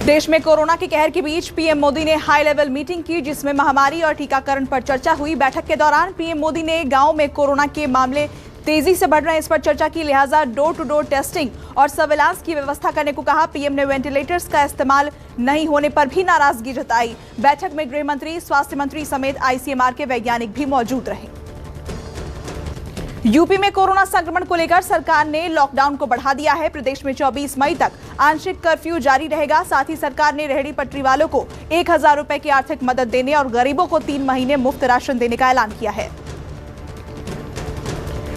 देश में कोरोना के कहर के बीच पीएम मोदी ने हाई लेवल मीटिंग की, जिसमें महामारी और टीकाकरण पर चर्चा हुई। बैठक के दौरान पीएम मोदी ने गांव में कोरोना के मामले तेजी से बढ़ रहे हैं, इस पर चर्चा की। लिहाजा डोर टू डोर टेस्टिंग और सर्विलांस की व्यवस्था करने को कहा। पीएम ने वेंटिलेटर्स का इस्तेमाल नहीं होने पर भी नाराजगी जताई। बैठक में गृह मंत्री, स्वास्थ्य मंत्री समेत आईसीएमआर के वैज्ञानिक भी मौजूद रहे। यूपी में कोरोना संक्रमण को लेकर सरकार ने लॉकडाउन को बढ़ा दिया है। प्रदेश में 24 मई तक आंशिक कर्फ्यू जारी रहेगा। साथ ही सरकार ने रेहड़ी पटरी वालों को 1000 रुपए की आर्थिक मदद देने और गरीबों को 3 महीने मुफ्त राशन देने का ऐलान किया है।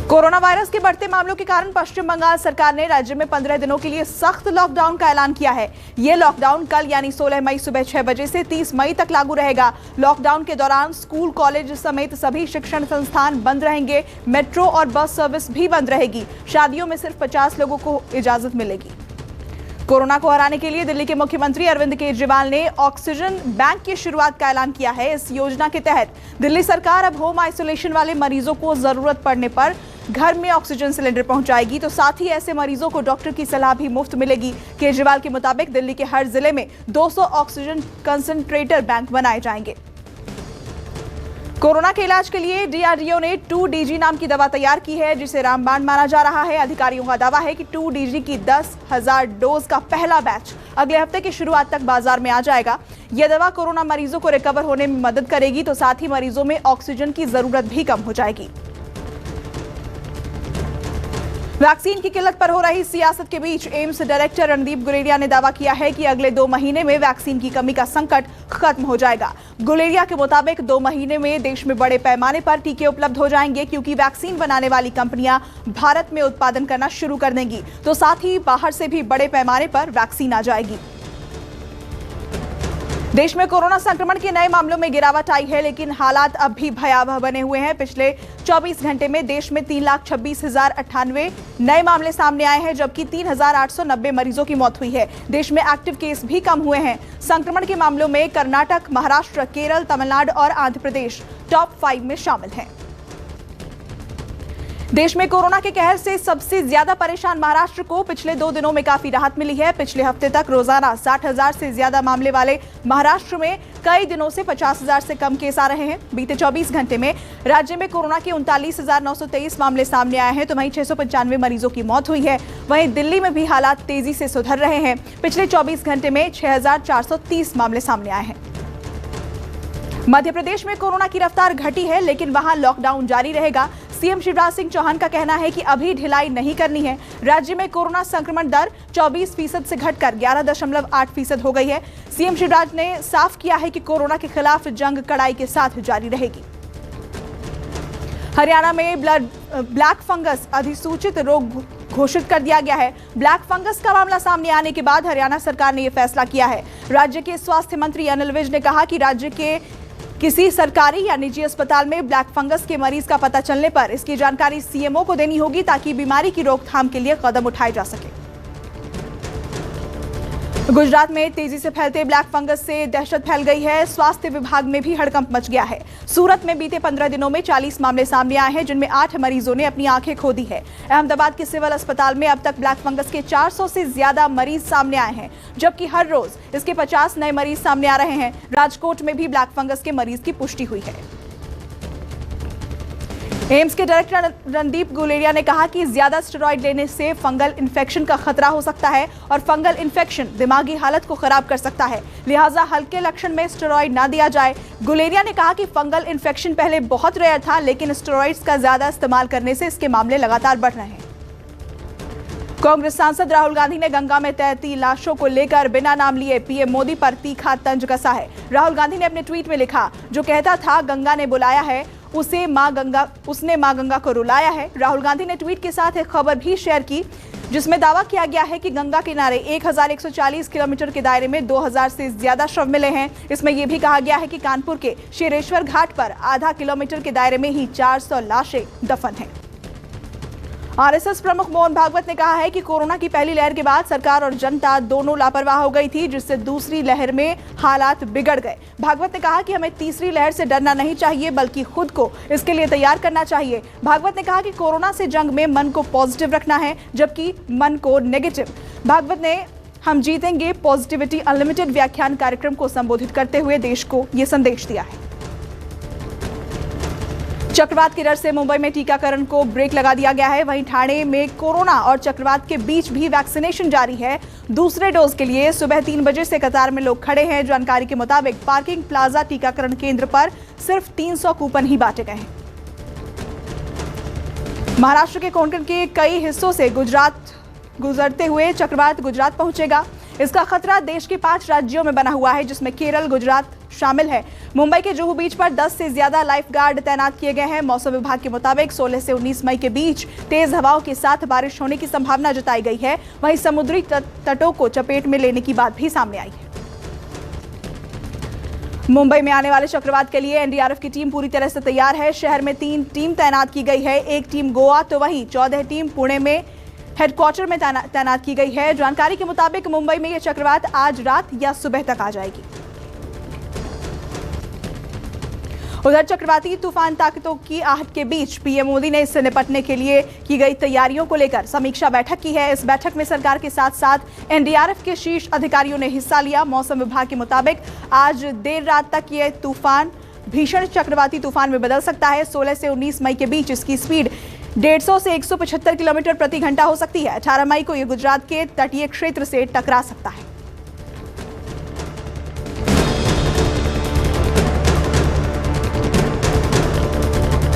कोरोना वायरस के बढ़ते मामलों के कारण पश्चिम बंगाल सरकार ने राज्य में 15 दिनों के लिए सख्त लॉकडाउन का ऐलान किया है। यह लॉकडाउन कल यानी 16 मई सुबह 6 बजे से 30 मई तक लागू रहेगा। लॉकडाउन के दौरान स्कूल, कॉलेज समेत सभी शिक्षण संस्थान बंद रहेंगे। मेट्रो और बस सर्विस भी बंद रहेगी। शादियों में सिर्फ 50 लोगों को इजाजत मिलेगी। कोरोना को हराने के लिए दिल्ली के मुख्यमंत्री अरविंद केजरीवाल ने ऑक्सीजन बैंक की शुरुआत का ऐलान किया है। इस योजना के तहत दिल्ली सरकार अब होम आइसोलेशन वाले मरीजों को जरूरत पड़ने पर घर में ऑक्सीजन सिलेंडर पहुंचाएगी, तो साथ ही ऐसे मरीजों को डॉक्टर की सलाह भी मुफ्त मिलेगी। केजरीवाल के मुताबिक दिल्ली के हर जिले में 200 ऑक्सीजन कंसंट्रेटर बैंक बनाए जाएंगे। कोरोना के इलाज के लिए डीआरडीओ ने 2DG नाम की दवा तैयार की है, जिसे रामबाण माना जा रहा है। अधिकारियों का दावा है कि 2DG की 10,000 डोज का पहला बैच अगले हफ्ते की शुरुआत तक बाजार में आ जाएगा। यह दवा कोरोना मरीजों को रिकवर होने में मदद करेगी, तो साथ ही मरीजों में ऑक्सीजन की जरूरत भी कम हो जाएगी। वैक्सीन की किल्लत पर हो रही सियासत के बीच एम्स डायरेक्टर रणदीप गुलेरिया ने दावा किया है कि अगले 2 महीने में वैक्सीन की कमी का संकट खत्म हो जाएगा। गुलेरिया के मुताबिक 2 महीने में देश में बड़े पैमाने पर टीके उपलब्ध हो जाएंगे, क्योंकि वैक्सीन बनाने वाली कंपनियां भारत में उत्पादन करना शुरू कर देंगी, तो साथ ही बाहर से भी बड़े पैमाने पर वैक्सीन आ जाएगी। देश में कोरोना संक्रमण के नए मामलों में गिरावट आई है, लेकिन हालात अब भी भयावह बने हुए हैं। पिछले 24 घंटे में देश में 3,26,098 नए मामले सामने आए हैं, जबकि 3,890 मरीजों की मौत हुई है। देश में एक्टिव केस भी कम हुए हैं। संक्रमण के मामलों में कर्नाटक, महाराष्ट्र, केरल, तमिलनाडु और आंध्र प्रदेश टॉप 5 में शामिल हैं। देश में कोरोना के कहर से सबसे ज्यादा परेशान महाराष्ट्र को पिछले 2 दिनों में काफी राहत मिली है। पिछले हफ्ते तक रोजाना 60,000 से ज्यादा मामले वाले महाराष्ट्र में कई दिनों से 50,000 से कम केस आ रहे हैं। बीते 24 घंटे में राज्य में कोरोना के 39,923 मामले सामने आए हैं, तो वहीं 695 मरीजों की मौत हुई है। वहीं दिल्ली में भी हालात तेजी से सुधर रहे हैं। पिछले 24 घंटे में 6,430 मामले सामने आए हैं। मध्य प्रदेश में कोरोना की रफ्तार घटी है, लेकिन वहां लॉकडाउन जारी रहेगा। सीएम शिवराज सिंह चौहान का कहना है कि अभी ढिलाई नहीं करनी है। राज्य में कोरोना संक्रमण दर 24% से घटकर 11.8% हो गई है। सीएम शिवराज ने साफ किया है कि कोरोना के खिलाफ जंग कड़ाई के साथ जारी रहेगी। हरियाणा में ब्लैक फंगस अधिसूचित रोग घोषित कर दिया गया है। ब्लैक फंगस का मामला सामने आने के बाद हरियाणा सरकार ने यह फैसला किया है। राज्य के स्वास्थ्य मंत्री अनिल विज ने कहा कि राज्य के किसी सरकारी या निजी अस्पताल में ब्लैक फंगस के मरीज का पता चलने पर इसकी जानकारी सीएमओ को देनी होगी, ताकि बीमारी की रोकथाम के लिए कदम उठाए जा सके। गुजरात में तेजी से फैलते ब्लैक फंगस से दहशत फैल गई है। स्वास्थ्य विभाग में भी हड़कंप मच गया है। सूरत में बीते 15 दिनों में 40 मामले सामने आए हैं, जिनमें 8 मरीजों ने अपनी आंखें खो दी है। अहमदाबाद के सिविल अस्पताल में अब तक ब्लैक फंगस के 400 से ज्यादा मरीज सामने आए हैं, जबकि हर रोज इसके 50 नए मरीज सामने आ रहे हैं। राजकोट में भी ब्लैक फंगस के मरीज की पुष्टि हुई है। एम्स के डायरेक्टर रणदीप गुलेरिया ने कहा कि ज्यादा स्टेरॉइड लेने से फंगल इन्फेक्शन का खतरा हो सकता है, और फंगल इन्फेक्शन दिमागी हालत को खराब कर सकता है। लिहाजा हल्के लक्षण में स्टेरॉइड ना दिया जाए। गुलेरिया ने कहा कि फंगल इन्फेक्शन पहले बहुत रेयर था, लेकिन स्टेरॉइड्स का ज्यादा इस्तेमाल करने से इसके मामले लगातार बढ़ रहे हैं। कांग्रेस सांसद राहुल गांधी ने गंगा में तैरती लाशों को लेकर बिना नाम लिए पीएम मोदी पर तीखा तंज कसा है। राहुल गांधी ने अपने ट्वीट में लिखा, जो कहता था गंगा ने बुलाया है, उसने मां गंगा को रुलाया है। राहुल गांधी ने ट्वीट के साथ एक खबर भी शेयर की, जिसमें दावा किया गया है कि गंगा किनारे 1140 किलोमीटर के दायरे में 2000 से ज्यादा शव मिले हैं। इसमें यह भी कहा गया है कि कानपुर के शेरेश्वर घाट पर आधा किलोमीटर के दायरे में ही 400 लाशें दफन हैं। आरएसएस प्रमुख मोहन भागवत ने कहा है कि कोरोना की पहली लहर के बाद सरकार और जनता दोनों लापरवाह हो गई थी, जिससे दूसरी लहर में हालात बिगड़ गए। भागवत ने कहा कि हमें तीसरी लहर से डरना नहीं चाहिए, बल्कि खुद को इसके लिए तैयार करना चाहिए। भागवत ने कहा कि कोरोना से जंग में मन को पॉजिटिव रखना है, जबकि मन को नेगेटिव। भागवत ने हम जीतेंगे पॉजिटिविटी अनलिमिटेड व्याख्यान कार्यक्रम को संबोधित करते हुए देश को यह संदेश दिया है। चक्रवात के डर से मुंबई में टीकाकरण को ब्रेक लगा दिया गया है। वहीं ठाणे में कोरोना और चक्रवात के बीच भी वैक्सीनेशन जारी है। दूसरे डोज के लिए सुबह 3 बजे से कतार में लोग खड़े हैं। जानकारी के मुताबिक पार्किंग प्लाजा टीकाकरण केंद्र पर सिर्फ 300 कूपन ही बांटे गए हैं। महाराष्ट्र के कोंकण के कई हिस्सों से गुजरात गुजरते हुए चक्रवात गुजरात पहुंचेगा। इसका खतरा देश के 5 राज्यों में बना हुआ है, जिसमें केरल, गुजरात शामिल है। मुंबई के जुहू बीच पर 10 से ज्यादा लाइफ गार्ड तैनात किए गए हैं। मौसम विभाग के मुताबिक 16 से 19 मई के बीच तेज हवाओं के साथ बारिश होने की संभावना जताई गई है। वहीं समुद्री तटों को चपेट में लेने की बात भी सामने आई है। मुंबई में आने वाले चक्रवात के लिए एनडीआरएफ की टीम पूरी तरह से तैयार है। शहर में 3 टीम तैनात की गई है। एक टीम गोवा तो वहीं 14 टीम पुणे में हेडक्वार्टर में तैनात की गई है। जानकारी के मुताबिक मुंबई में यह चक्रवात आज रात या सुबह तक आ जाएगी। उधर चक्रवाती तूफान ताकतों की आहट के बीच पीएम मोदी ने इससे निपटने के लिए की गई तैयारियों को लेकर समीक्षा बैठक की है। इस बैठक में सरकार के साथ साथ एनडीआरएफ के शीर्ष अधिकारियों ने हिस्सा लिया। मौसम विभाग के मुताबिक आज देर रात तक यह तूफान भीषण चक्रवाती तूफान में बदल सकता है। 16 से 19 मई के बीच इसकी स्पीड 150 से 175 किलोमीटर प्रति घंटा हो सकती है। 18 मई को यह गुजरात के तटीय क्षेत्र से टकरा सकता है।